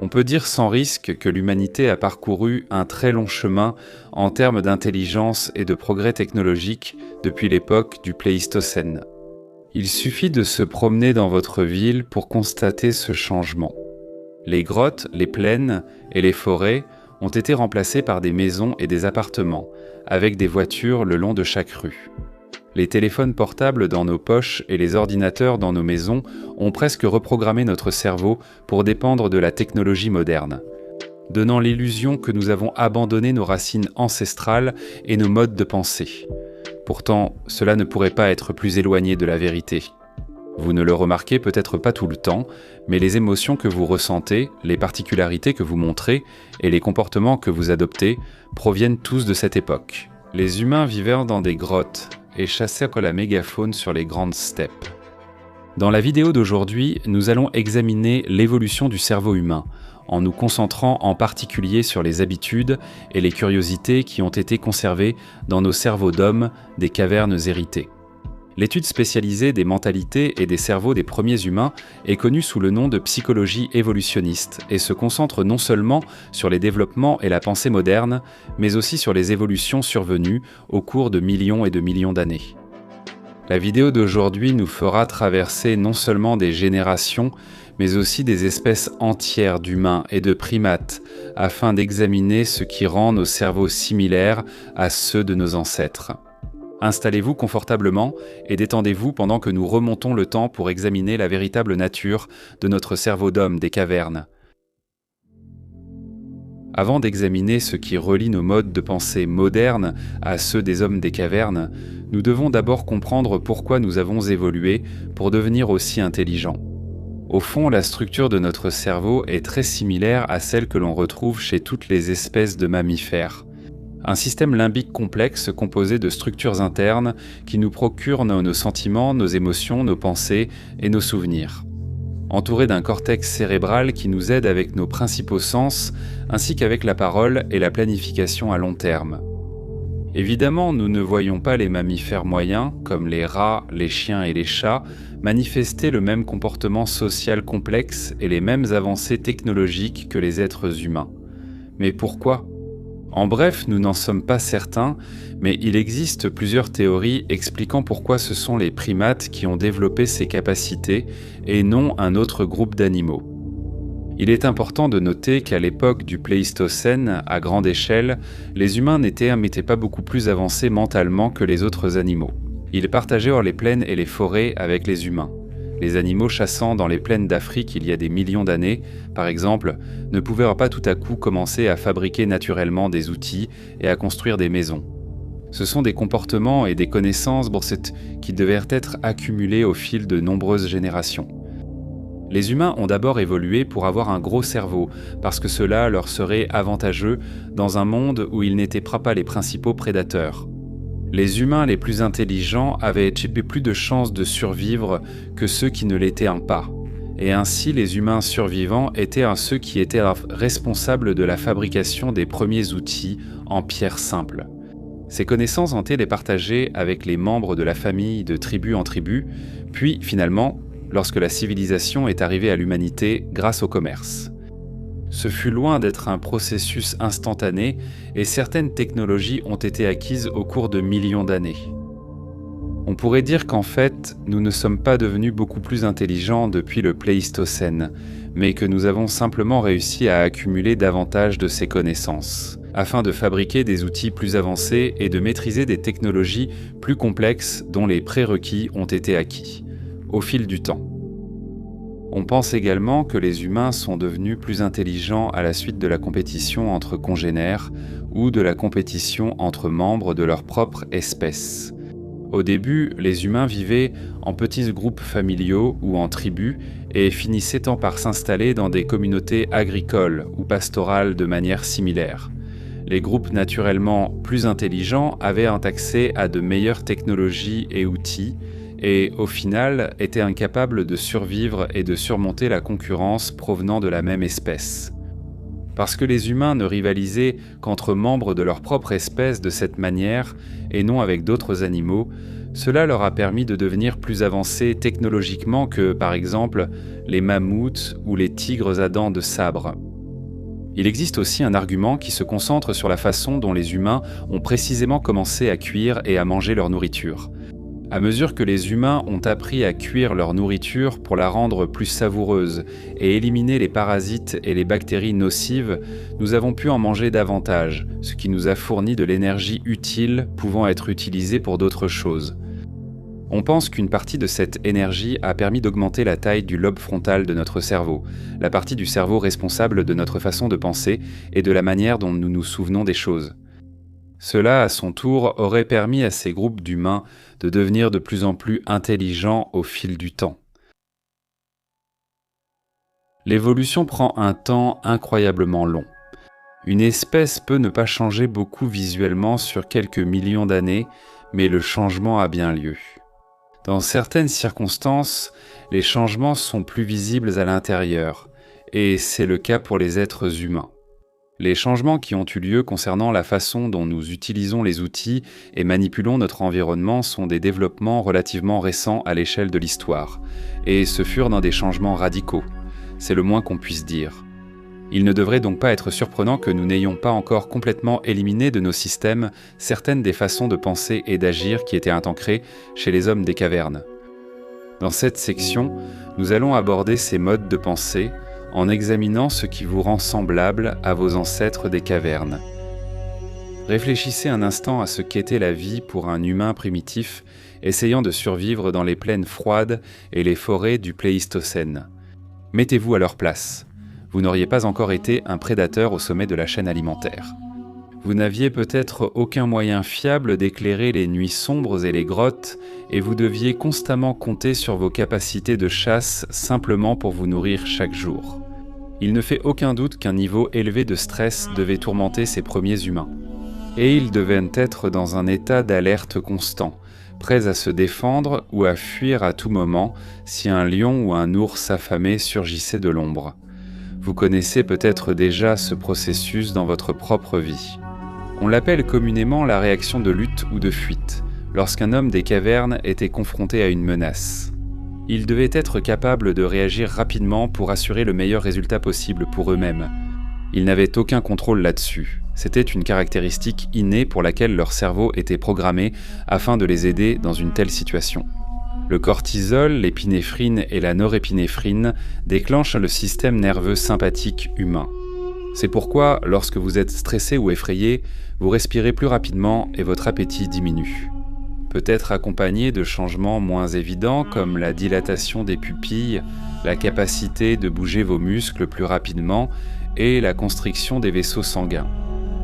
On peut dire sans risque que l'humanité a parcouru un très long chemin en termes d'intelligence et de progrès technologique depuis l'époque du Pléistocène. Il suffit de se promener dans votre ville pour constater ce changement. Les grottes, les plaines et les forêts ont été remplacées par des maisons et des appartements, avec des voitures le long de chaque rue. Les téléphones portables dans nos poches et les ordinateurs dans nos maisons ont presque reprogrammé notre cerveau pour dépendre de la technologie moderne, donnant l'illusion que nous avons abandonné nos racines ancestrales et nos modes de pensée. Pourtant, cela ne pourrait pas être plus éloigné de la vérité. Vous ne le remarquez peut-être pas tout le temps, mais les émotions que vous ressentez, les particularités que vous montrez et les comportements que vous adoptez proviennent tous de cette époque. Les humains vivaient dans des grottes et chassaient la mégafaune sur les grandes steppes. Dans la vidéo d'aujourd'hui, nous allons examiner l'évolution du cerveau humain, en nous concentrant en particulier sur les habitudes et les curiosités qui ont été conservées dans nos cerveaux d'hommes des cavernes héritées. L'étude spécialisée des mentalités et des cerveaux des premiers humains est connue sous le nom de psychologie évolutionniste et se concentre non seulement sur les développements et la pensée moderne, mais aussi sur les évolutions survenues au cours de millions et de millions d'années. La vidéo d'aujourd'hui nous fera traverser non seulement des générations, mais aussi des espèces entières d'humains et de primates, afin d'examiner ce qui rend nos cerveaux similaires à ceux de nos ancêtres. Installez-vous confortablement et détendez-vous pendant que nous remontons le temps pour examiner la véritable nature de notre cerveau d'homme des cavernes. Avant d'examiner ce qui relie nos modes de pensée modernes à ceux des hommes des cavernes, nous devons d'abord comprendre pourquoi nous avons évolué pour devenir aussi intelligents. Au fond, la structure de notre cerveau est très similaire à celle que l'on retrouve chez toutes les espèces de mammifères. Un système limbique complexe composé de structures internes qui nous procurent nos sentiments, nos émotions, nos pensées et nos souvenirs. Entouré d'un cortex cérébral qui nous aide avec nos principaux sens, ainsi qu'avec la parole et la planification à long terme. Évidemment, nous ne voyons pas les mammifères moyens, comme les rats, les chiens et les chats, manifester le même comportement social complexe et les mêmes avancées technologiques que les êtres humains. Mais pourquoi ? En bref, nous n'en sommes pas certains, mais il existe plusieurs théories expliquant pourquoi ce sont les primates qui ont développé ces capacités et non un autre groupe d'animaux. Il est important de noter qu'à l'époque du Pléistocène, à grande échelle, les humains n'étaient pas beaucoup plus avancés mentalement que les autres animaux. Ils partageaient les plaines et les forêts avec les humains. Les animaux chassant dans les plaines d'Afrique il y a des millions d'années, par exemple, ne pouvaient pas tout à coup commencer à fabriquer naturellement des outils et à construire des maisons. Ce sont des comportements et des connaissances qui devaient être accumulés au fil de nombreuses générations. Les humains ont d'abord évolué pour avoir un gros cerveau, parce que cela leur serait avantageux dans un monde où ils n'étaient pas les principaux prédateurs. Les humains les plus intelligents avaient plus de chances de survivre que ceux qui ne l'étaient pas. Et ainsi, les humains survivants étaient ceux qui étaient responsables de la fabrication des premiers outils en pierre simple. Ces connaissances ont été partagées avec les membres de la famille de tribu en tribu, puis finalement, lorsque la civilisation est arrivée à l'humanité grâce au commerce. Ce fut loin d'être un processus instantané et certaines technologies ont été acquises au cours de millions d'années. On pourrait dire qu'en fait, nous ne sommes pas devenus beaucoup plus intelligents depuis le Pléistocène, mais que nous avons simplement réussi à accumuler davantage de ces connaissances, afin de fabriquer des outils plus avancés et de maîtriser des technologies plus complexes dont les prérequis ont été acquis, au fil du temps. On pense également que les humains sont devenus plus intelligents à la suite de la compétition entre congénères ou de la compétition entre membres de leur propre espèce. Au début, les humains vivaient en petits groupes familiaux ou en tribus et finissaient par s'installer dans des communautés agricoles ou pastorales de manière similaire. Les groupes naturellement plus intelligents avaient un accès à de meilleures technologies et outils, et au final étaient incapables de survivre et de surmonter la concurrence provenant de la même espèce. Parce que les humains ne rivalisaient qu'entre membres de leur propre espèce de cette manière et non avec d'autres animaux, cela leur a permis de devenir plus avancés technologiquement que, par exemple, les mammouths ou les tigres à dents de sabre. Il existe aussi un argument qui se concentre sur la façon dont les humains ont précisément commencé à cuire et à manger leur nourriture. À mesure que les humains ont appris à cuire leur nourriture pour la rendre plus savoureuse et éliminer les parasites et les bactéries nocives, nous avons pu en manger davantage, ce qui nous a fourni de l'énergie utile pouvant être utilisée pour d'autres choses. On pense qu'une partie de cette énergie a permis d'augmenter la taille du lobe frontal de notre cerveau, la partie du cerveau responsable de notre façon de penser et de la manière dont nous nous souvenons des choses. Cela, à son tour, aurait permis à ces groupes d'humains de devenir de plus en plus intelligents au fil du temps. L'évolution prend un temps incroyablement long. Une espèce peut ne pas changer beaucoup visuellement sur quelques millions d'années, mais le changement a bien lieu. Dans certaines circonstances, les changements sont plus visibles à l'intérieur, et c'est le cas pour les êtres humains. Les changements qui ont eu lieu concernant la façon dont nous utilisons les outils et manipulons notre environnement sont des développements relativement récents à l'échelle de l'histoire, et ce furent dans des changements radicaux, c'est le moins qu'on puisse dire. Il ne devrait donc pas être surprenant que nous n'ayons pas encore complètement éliminé de nos systèmes certaines des façons de penser et d'agir qui étaient ancrées chez les hommes des cavernes. Dans cette section, nous allons aborder ces modes de pensée en examinant ce qui vous rend semblable à vos ancêtres des cavernes. Réfléchissez un instant à ce qu'était la vie pour un humain primitif essayant de survivre dans les plaines froides et les forêts du Pléistocène. Mettez-vous à leur place. Vous n'auriez pas encore été un prédateur au sommet de la chaîne alimentaire. Vous n'aviez peut-être aucun moyen fiable d'éclairer les nuits sombres et les grottes, et vous deviez constamment compter sur vos capacités de chasse simplement pour vous nourrir chaque jour. Il ne fait aucun doute qu'un niveau élevé de stress devait tourmenter ces premiers humains. Et ils devaient être dans un état d'alerte constant, prêts à se défendre ou à fuir à tout moment si un lion ou un ours affamé surgissait de l'ombre. Vous connaissez peut-être déjà ce processus dans votre propre vie. On l'appelle communément la réaction de lutte ou de fuite, lorsqu'un homme des cavernes était confronté à une menace. Ils devaient être capables de réagir rapidement pour assurer le meilleur résultat possible pour eux-mêmes. Ils n'avaient aucun contrôle là-dessus. C'était une caractéristique innée pour laquelle leur cerveau était programmé afin de les aider dans une telle situation. Le cortisol, l'épinéphrine et la norépinéphrine déclenchent le système nerveux sympathique humain. C'est pourquoi, lorsque vous êtes stressé ou effrayé, vous respirez plus rapidement et votre appétit diminue. Peut-être accompagné de changements moins évidents comme la dilatation des pupilles, la capacité de bouger vos muscles plus rapidement et la constriction des vaisseaux sanguins.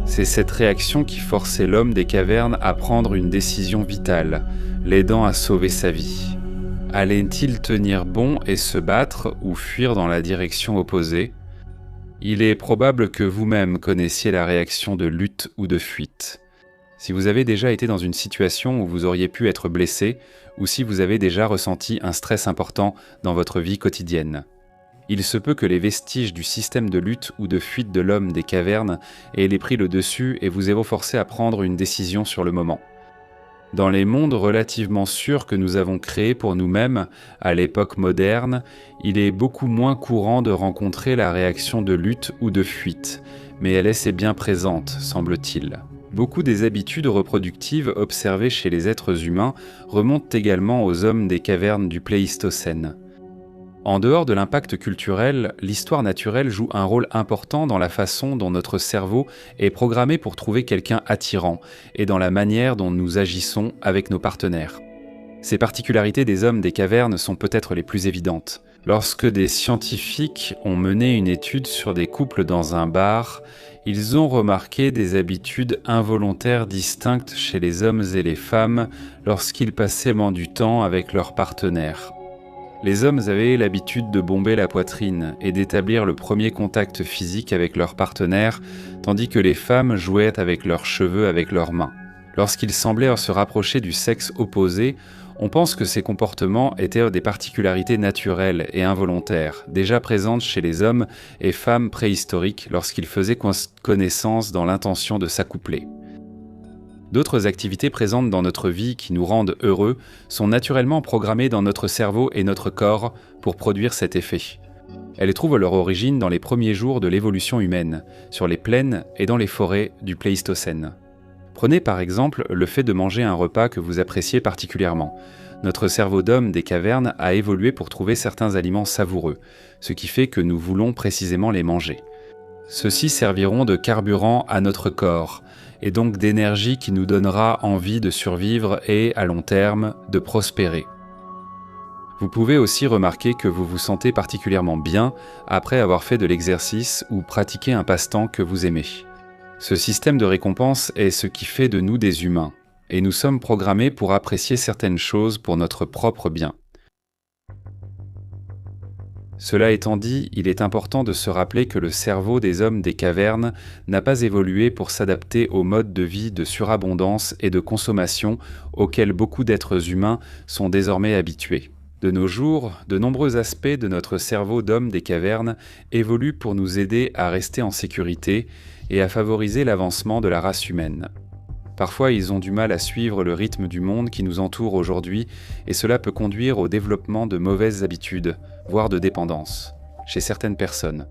C'est cette réaction qui forçait l'homme des cavernes à prendre une décision vitale, l'aidant à sauver sa vie. Allait-il tenir bon et se battre ou fuir dans la direction opposée ? Il est probable que vous-même connaissiez la réaction de lutte ou de fuite. Si vous avez déjà été dans une situation où vous auriez pu être blessé, ou si vous avez déjà ressenti un stress important dans votre vie quotidienne. Il se peut que les vestiges du système de lutte ou de fuite de l'homme des cavernes aient pris le dessus et vous aient forcé à prendre une décision sur le moment. Dans les mondes relativement sûrs que nous avons créés pour nous-mêmes, à l'époque moderne, il est beaucoup moins courant de rencontrer la réaction de lutte ou de fuite, mais elle est bien présente, semble-t-il. Beaucoup des habitudes reproductives observées chez les êtres humains remontent également aux hommes des cavernes du Pléistocène. En dehors de l'impact culturel, l'histoire naturelle joue un rôle important dans la façon dont notre cerveau est programmé pour trouver quelqu'un attirant et dans la manière dont nous agissons avec nos partenaires. Ces particularités des hommes des cavernes sont peut-être les plus évidentes. Lorsque des scientifiques ont mené une étude sur des couples dans un bar, ils ont remarqué des habitudes involontaires distinctes chez les hommes et les femmes lorsqu'ils passaient moins du temps avec leurs partenaires. Les hommes avaient l'habitude de bomber la poitrine et d'établir le premier contact physique avec leur partenaire, tandis que les femmes jouaient avec leurs cheveux avec leurs mains. Lorsqu'ils semblaient se rapprocher du sexe opposé, on pense que ces comportements étaient des particularités naturelles et involontaires, déjà présentes chez les hommes et femmes préhistoriques lorsqu'ils faisaient connaissance dans l'intention de s'accoupler. D'autres activités présentes dans notre vie qui nous rendent heureux sont naturellement programmées dans notre cerveau et notre corps pour produire cet effet. Elles trouvent leur origine dans les premiers jours de l'évolution humaine, sur les plaines et dans les forêts du Pléistocène. Prenez par exemple le fait de manger un repas que vous appréciez particulièrement. Notre cerveau d'homme des cavernes a évolué pour trouver certains aliments savoureux, ce qui fait que nous voulons précisément les manger. Ceux-ci serviront de carburant à notre corps, et donc d'énergie qui nous donnera envie de survivre et, à long terme, de prospérer. Vous pouvez aussi remarquer que vous vous sentez particulièrement bien après avoir fait de l'exercice ou pratiqué un passe-temps que vous aimez. Ce système de récompense est ce qui fait de nous des humains, et nous sommes programmés pour apprécier certaines choses pour notre propre bien. Cela étant dit, il est important de se rappeler que le cerveau des hommes des cavernes n'a pas évolué pour s'adapter au mode de vie de surabondance et de consommation auquel beaucoup d'êtres humains sont désormais habitués. De nos jours, de nombreux aspects de notre cerveau d'homme des cavernes évoluent pour nous aider à rester en sécurité et à favoriser l'avancement de la race humaine. Parfois, ils ont du mal à suivre le rythme du monde qui nous entoure aujourd'hui, et cela peut conduire au développement de mauvaises habitudes, voire de dépendance, chez certaines personnes.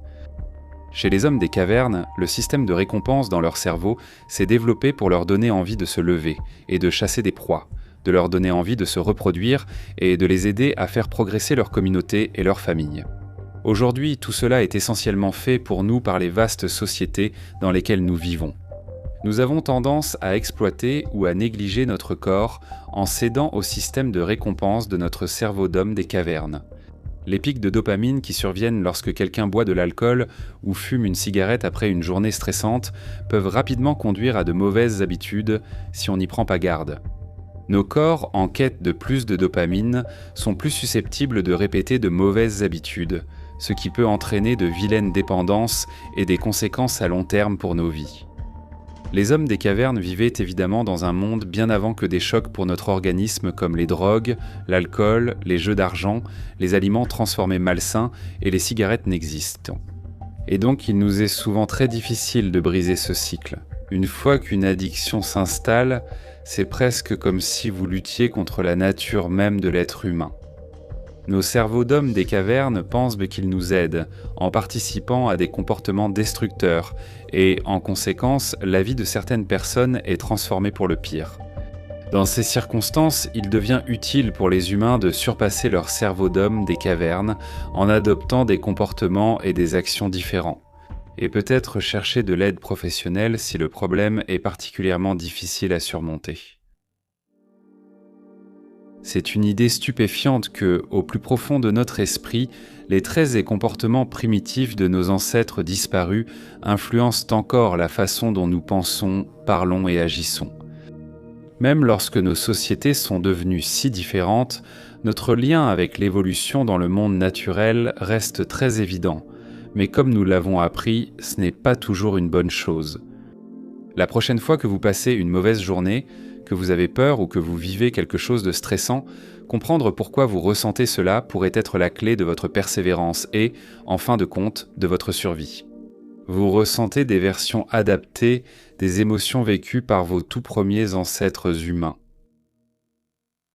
Chez les hommes des cavernes, le système de récompense dans leur cerveau s'est développé pour leur donner envie de se lever et de chasser des proies, de leur donner envie de se reproduire et de les aider à faire progresser leur communauté et leur famille. Aujourd'hui, tout cela est essentiellement fait pour nous par les vastes sociétés dans lesquelles nous vivons. Nous avons tendance à exploiter ou à négliger notre corps en cédant au système de récompense de notre cerveau d'homme des cavernes. Les pics de dopamine qui surviennent lorsque quelqu'un boit de l'alcool ou fume une cigarette après une journée stressante peuvent rapidement conduire à de mauvaises habitudes si on n'y prend pas garde. Nos corps, en quête de plus de dopamine, sont plus susceptibles de répéter de mauvaises habitudes, ce qui peut entraîner de vilaines dépendances et des conséquences à long terme pour nos vies. Les hommes des cavernes vivaient évidemment dans un monde bien avant que des chocs pour notre organisme comme les drogues, l'alcool, les jeux d'argent, les aliments transformés malsains et les cigarettes n'existent. Et donc il nous est souvent très difficile de briser ce cycle. Une fois qu'une addiction s'installe, c'est presque comme si vous luttiez contre la nature même de l'être humain. Nos cerveaux d'hommes des cavernes pensent qu'ils nous aident, en participant à des comportements destructeurs, et en conséquence, la vie de certaines personnes est transformée pour le pire. Dans ces circonstances, il devient utile pour les humains de surpasser leur cerveau d'homme des cavernes en adoptant des comportements et des actions différents, et peut-être chercher de l'aide professionnelle si le problème est particulièrement difficile à surmonter. C'est une idée stupéfiante que, au plus profond de notre esprit, les traits et comportements primitifs de nos ancêtres disparus influencent encore la façon dont nous pensons, parlons et agissons. Même lorsque nos sociétés sont devenues si différentes, notre lien avec l'évolution dans le monde naturel reste très évident, mais comme nous l'avons appris, ce n'est pas toujours une bonne chose. La prochaine fois que vous passez une mauvaise journée, que vous avez peur ou que vous vivez quelque chose de stressant, comprendre pourquoi vous ressentez cela pourrait être la clé de votre persévérance et, en fin de compte, de votre survie. Vous ressentez des versions adaptées des émotions vécues par vos tout premiers ancêtres humains.